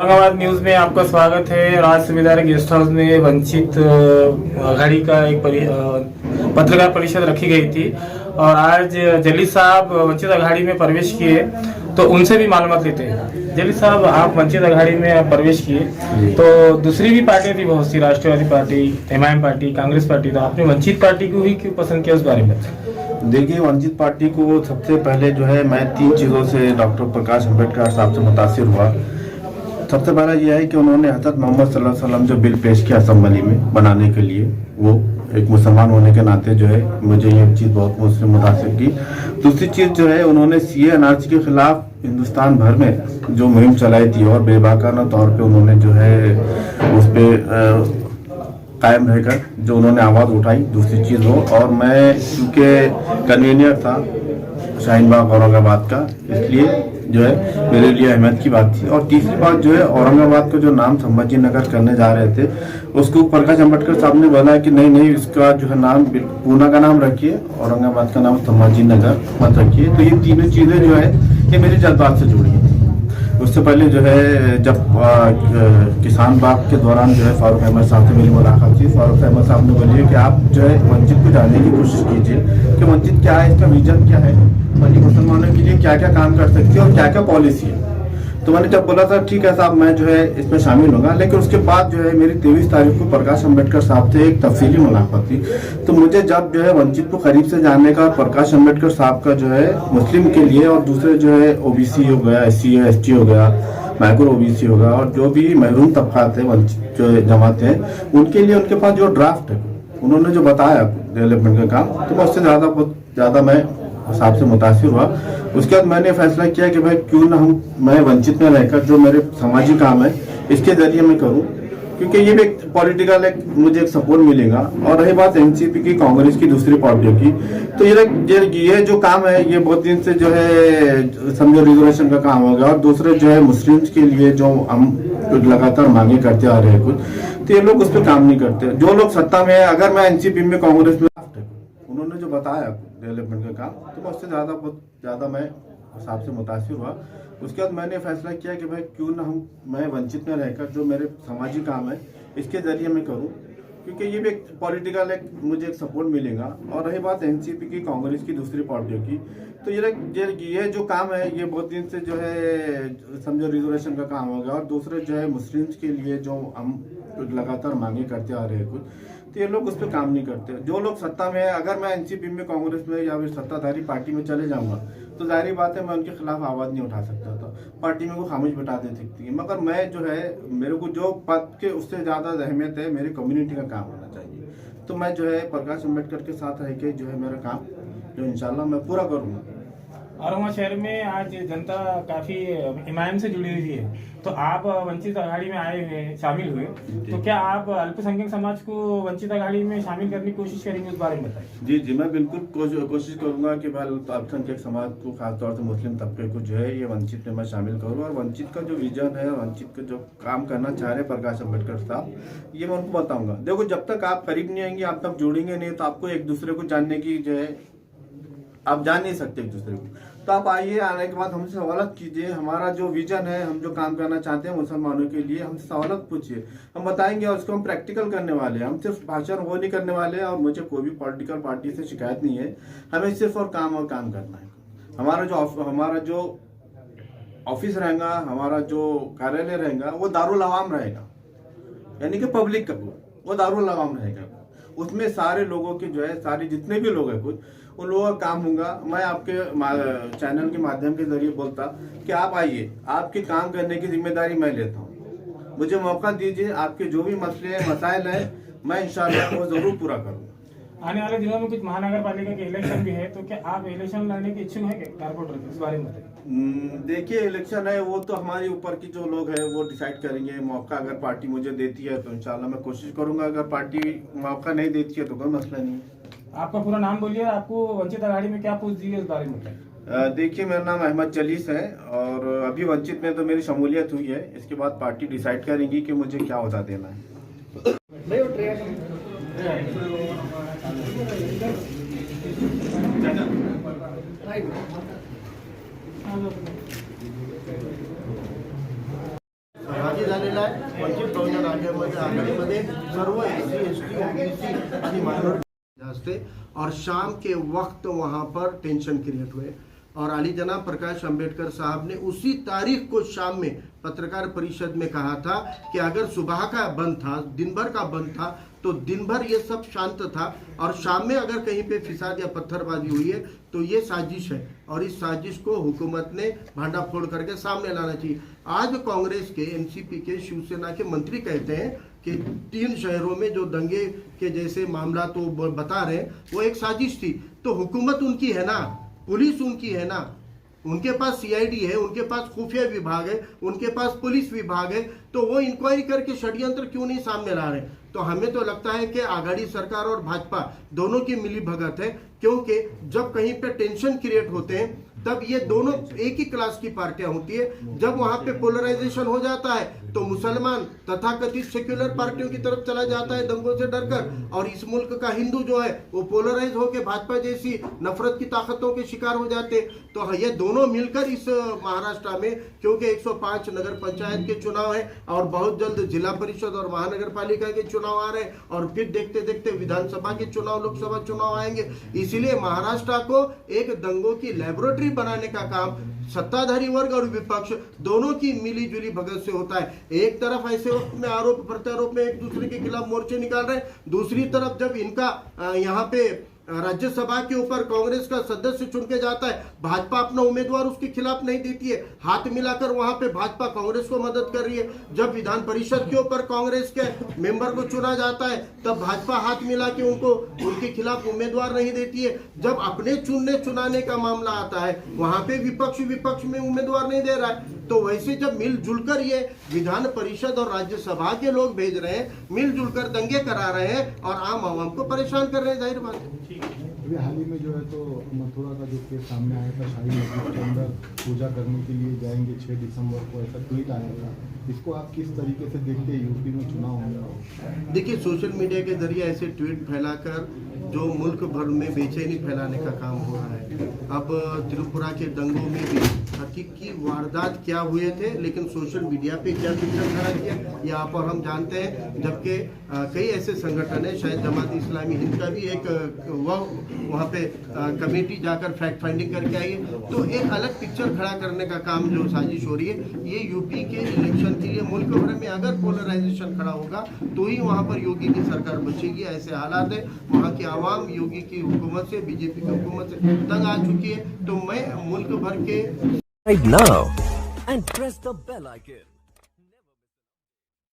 Aurangabad news में आपका स्वागत है। राज सुबेदार गेस्ट हाउस में वंचित आघाड़ी का एक पत्रकार परिषद रखी गई थी और आज जलील साहब वंचित आघाड़ी में प्रवेश किए, तो उनसे भी मालूमात लेते हैं। जलील साहब, आप वंचित आघाड़ी में प्रवेश किए तो दूसरी भी पार्टियां थी बहुत सी, Rashtrawadi party, MIM party, Congress party, तो आपने वंचित पार्टी को ही क्यों पसंद किया, उस बारे में? देखिए, वंचित पार्टी को सबसे पहले जो है मैं 3 चीज़ों से डॉक्टर प्रकाश अम्बेडकर साहब से मुतासिर हुआ। सबसे पहला यह है कि उन्होंने हज़रत मोहम्मद सल्लल्लाहु अलैहि वसल्लम जो बिल पेश किया असेंबली में बनाने के लिए, वो एक मुसलमान होने के नाते जो है मुझे ये चीज़ बहुत मुझसे मुतासिर की। दूसरी चीज़ जो है, उन्होंने सीए एनआरसी के खिलाफ हिंदुस्तान भर में जो मुहिम चलाई थी और बेबाकाना तौर पे उन्होंने जो है उस पर कायम रहकर जो उन्होंने आवाज़ उठाई। दूसरी चीज़ हो, और मैं क्योंकि कन्वीनियर था शाहीन बाग औरंगाबाद का, इसलिए जो है मेरे लिए अहमियत की बात थी। और तीसरी बात जो है, औरंगाबाद का जो नाम संभाजी नगर करने जा रहे थे, उसको प्रकाश अम्बेडकर साहब ने बोला कि नहीं, इसका जो है नाम पूना का नाम रखिए, औरंगाबाद का नाम संभाजी नगर मत रखिए। तो ये तीनों चीज़ें जो है ये मेरे जज्बात से जुड़ी हैं। उससे पहले जो है जब किसान बाग के दौरान जो है फारूक अहमद साहब से मेरी मुलाकात थी, फारूक अहमद साहब ने बोली कि आप जो है वंचित को जानने की कोशिश कीजिए कि वंचित क्या है, इसका विजन क्या है, और मुसलमानों के लिए क्या क्या काम कर सकती है और क्या क्या पॉलिसी है। तो मैंने जब बोला था ठीक है साहब, मैं जो है इसमें शामिल होगा। लेकिन उसके बाद जो है मेरी 23 तारीख को प्रकाश अम्बेडकर साहब से एक तफसीली मुलाकात थी। तो मुझे जब जो है वंचित को करीब से जानने का, प्रकाश अम्बेडकर साहब का जो है मुस्लिम के लिए और दूसरे जो है ओबीसी हो गया, SC ST हो गया, माइक्रो ओबीसी होगा, और जो भी महरूम तबकात है, वंचित जो जमाते हैं, उनके लिए उनके पास जो ड्राफ्ट है, उन्होंने जो बताया डेवलपमेंट का काम, तो मैं उससे ज़्यादा मैं साहब से मुतासिर हुआ। उसके बाद मैंने फैसला किया कि भाई क्यों ना मैं वंचित में रहकर जो मेरे समाजी काम है इसके जरिए मैं करूं, क्योंकि ये भी एक पॉलिटिकल मुझे एक सपोर्ट मिलेगा। और रही बात एनसीपी की, कांग्रेस की, दूसरी पार्टियों की, तो ये जो काम है ये बहुत दिन से जो है समझो रिजर्वेशन का काम होगा, और दूसरे जो है मुस्लिम्स के लिए जो हम लगातार मांगे करते आ रहे हैं कुछ, तो ये लोग उस पर काम नहीं करते। जो लोग सत्ता में है, अगर मैं एनसीपी में, कांग्रेस में, उन्होंने जो बताया डेवलपमेंट का काम, तो मैं उससे ज़्यादा मैं साहब से मुतासिर हुआ। उसके बाद मैंने फैसला किया कि भाई क्यों ना मैं वंचित में रहकर जो मेरे समाजी काम है इसके जरिए मैं करूं, क्योंकि ये भी एक पॉलिटिकल मुझे एक सपोर्ट मिलेगा। और रही बात एनसीपी की, कांग्रेस की, दूसरी पार्टियों की, तो ये जो काम है ये बहुत दिन से जो है समझो रिजर्वेशन का काम होगा, और दूसरे जो है मुस्लिम्स के लिए जो हम लगातार मांगे करते आ रहे हैं कुछ, तो ये लोग उस पर काम नहीं करते। जो लोग सत्ता में है, अगर मैं एनसीपी में, कांग्रेस में या फिर सत्ताधारी पार्टी में चले जाऊंगा तो जाहिर बात है मैं उनके खिलाफ आवाज़ नहीं उठा सकता था, पार्टी में वो खामोश बैठा दे सकती है। मगर मैं जो है, मेरे को जो पद के उससे ज़्यादा अहमियत है मेरी कम्युनिटी का काम होना चाहिए। तो मैं जो है प्रकाश अम्बेडकर के साथ रह के जो है मेरा काम जो इंशाल्लाह मैं पूरा करूँगा। औरंगाबाद शहर में आज जनता काफी एमआईएम से जुड़ी हुई है, तो आप वंचित आघाड़ी में आए हुए, शामिल हुए, तो क्या आप अल्पसंख्यक समाज को वंचित आघाड़ी में शामिल करने की कोशिश करेंगे, उस बारे में बताइए। जी, मैं बिल्कुल कोशिश करूंगा कि भाई अल्पसंख्यक समाज को, खासतौर से मुस्लिम तबके को जो है ये वंचित में मैं शामिल करूँ, और वंचित का जो विजन है, वंचित का जो काम करना चाह रहे प्रकाश अम्बेडकर साहब, ये मैं उनको बताऊंगा। देखो, जब तक आप करीब नहीं आएंगे, आप तक जुड़ेंगे नहीं, तो आपको एक दूसरे को जानने की जो है, आप जान नहीं सकते एक दूसरे को। तो आप आइए, आने के बाद हमसे सवाल कीजिए, हमारा जो विजन है, हम जो काम करना चाहते हैं मुसलमानों के लिए, हमसे सवाल पूछिए, हम बताएंगे, और उसको हम प्रैक्टिकल करने वाले हैं। हम सिर्फ भाषण वो नहीं करने वाले हैं, और मुझे कोई भी पॉलिटिकल पार्टी से शिकायत नहीं है। हमें सिर्फ और काम करना है। हमारा जो ऑफिस रहेगा, हमारा जो कार्यालय रहेगा, वो दारुल अवाम रहेगा, यानी कि पब्लिक का वो दारुल अवाम रहेगा। उसमें सारे लोगों के जो है, सारे जितने भी लोग हैं कुछ, उन लोगों का काम होगा। मैं आपके चैनल के माध्यम के जरिए बोलता कि आप आइए, आपके काम करने की जिम्मेदारी मैं लेता हूँ। मुझे मौका दीजिए, आपके जो भी मसले हैं, मसाइल हैं, मैं इंशाल्लाह वो जरूर पूरा करूँगा। आने वाले दिनों में कुछ महानगर पालिका के इलेक्शन भी है, तो क्या आप इलेक्शन लड़ने के इच्छुक हैं कारपोरेटर, इस बारे में बताइए। देखिए, इलेक्शन है वो तो हमारे ऊपर की जो लोग हैं वो डिसाइड करेंगे। मौका अगर पार्टी मुझे देती है तो इंशाल्लाह मैं कोशिश करूंगा, अगर पार्टी मौका नहीं देती है तो कोई मसला नहीं है। आपका पूरा नाम बोलिए, आपको वंचित आघाड़ी में क्या पोस्ट दी है, इस बारे में बताइए। देखिए, मेरा नाम अहमद जलीस है, और अभी वंचित में तो मेरी शमूलियत हुई है। इसके बाद पार्टी डिसाइड करेंगी कि मुझे क्या होता देना है। वंचित बहुजन आघाडीमध्ये सर्व SC, ST, OBC आणि मायनॉरिटी असते और शाम के वक्त वहां पर टेंशन क्रिएट हुए और अली जनाब प्रकाश अंबेडकर साहब ने उसी तारीख को शाम में पत्रकार परिषद में कहा था कि अगर सुबह का बंद था, दिन भर का बंद था, तो दिन भर ये सब शांत था और शाम में अगर कहीं पे फिसाद या पत्थरबाजी हुई है तो ये साजिश है और इस साजिश को हुकूमत ने भांडा फोड़ करके सामने लाना चाहिए। आज कांग्रेस के, एनसीपी के, शिवसेना के मंत्री कहते हैं कि 3 शहरों में जो दंगे के जैसे मामला तो बता रहे हैं वो एक साजिश थी। तो हुकूमत उनकी है ना, पुलिस उनकी है ना, उनके पास CID है, उनके पास खुफिया विभाग है, उनके पास पुलिस विभाग है, तो वो इंक्वायरी करके षड्यंत्र क्यों नहीं सामने ला रहे? तो हमें तो लगता है कि आघाड़ी सरकार और भाजपा दोनों की मिली भगत है, क्योंकि जब कहीं पे टेंशन क्रिएट होते हैं तब ये दोनों एक ही क्लास की पार्टियां होती है। जब वहां पे पोलराइजेशन हो जाता है तो मुसलमान तथाकथित सेक्युलर पार्टियों की तरफ चला जाता है दंगों से डरकर, और इस मुल्क का हिंदू जो है वो पोलराइज होकर भाजपा जैसी नफरत की ताकतों के शिकार हो जाते। तो ये दोनों मिलकर इस महाराष्ट्र में, क्योंकि 105 नगर पंचायत के चुनाव है और बहुत जल्द जिला परिषद और महानगर पालिका के चुनाव आ रहे हैं और फिर देखते देखते विधानसभा के चुनाव, लोकसभा चुनाव आएंगे, इसलिए महाराष्ट्र को एक दंगों की लेबोरेटरी बनाने का काम सत्ताधारी वर्ग और विपक्ष दोनों की मिली जुली भगत से होता है। एक तरफ ऐसे वक्त में आरोप प्रत्यारोप में एक दूसरे के खिलाफ मोर्चे निकाल रहे हैं, दूसरी तरफ जब इनका यहाँ पे राज्यसभा के ऊपर कांग्रेस का सदस्य चुन के जाता है, भाजपा अपना उम्मीदवार उसके खिलाफ नहीं देती है, हाथ मिलाकर वहां पे भाजपा कांग्रेस को मदद कर रही है। जब विधान परिषद के ऊपर कांग्रेस के मेंबर को चुना जाता है तब भाजपा हाथ मिला के उनको उनके खिलाफ उम्मीदवार नहीं देती है। जब अपने चुनाने का मामला आता है वहां पे विपक्ष में उम्मीदवार नहीं दे रहा है। तो वैसे जब मिलजुल कर ये विधान परिषद और राज्यसभा के लोग भेज रहे हैं, मिलजुल कर दंगे करा रहे हैं और आम आवाम को परेशान कर रहे हैं, जाहिर बात है। अभी हाल ही में जो है तो मथुरा का जो केस सामने आया था, शाही मस्जिद के अंदर पूजा करने के लिए जाएंगे 6 दिसंबर को, ऐसा ट्वीट आया था। इसको आप किस तरीके से देखते हैं? यूपी में चुनाव होगा, देखिए सोशल मीडिया के जरिए ऐसे ट्वीट फैलाकर जो मुल्क भर में बेचैनी फैलाने का काम हो रहा है। अब त्रिपुरा के दंगों में भी हकीकी वारदात क्या हुए थे, लेकिन सोशल मीडिया पे क्या पिक्चर खड़ा किया यहाँ पर हम जानते हैं। जबकि कई ऐसे संगठन है, शायद जमात इस्लामी हिंद का भी एक वहाँ पे कमेटी जाकर फैक्ट फाइंडिंग करके आई है। तो एक अलग पिक्चर खड़ा करने का काम जो साजिश हो रही है, ये यूपी के इलेक्शन के लिए मुल्क भर में अगर पोलराइजेशन खड़ा होगा तो ही वहाँ पर योगी की सरकार बचेगी। ऐसे हालात है, वहाँ की आवाम योगी की हुकूमत से, बीजेपी की हुकूमत से तंग आ चुकी है। तो मैं मुल्क भर के Right now and press the bell icon.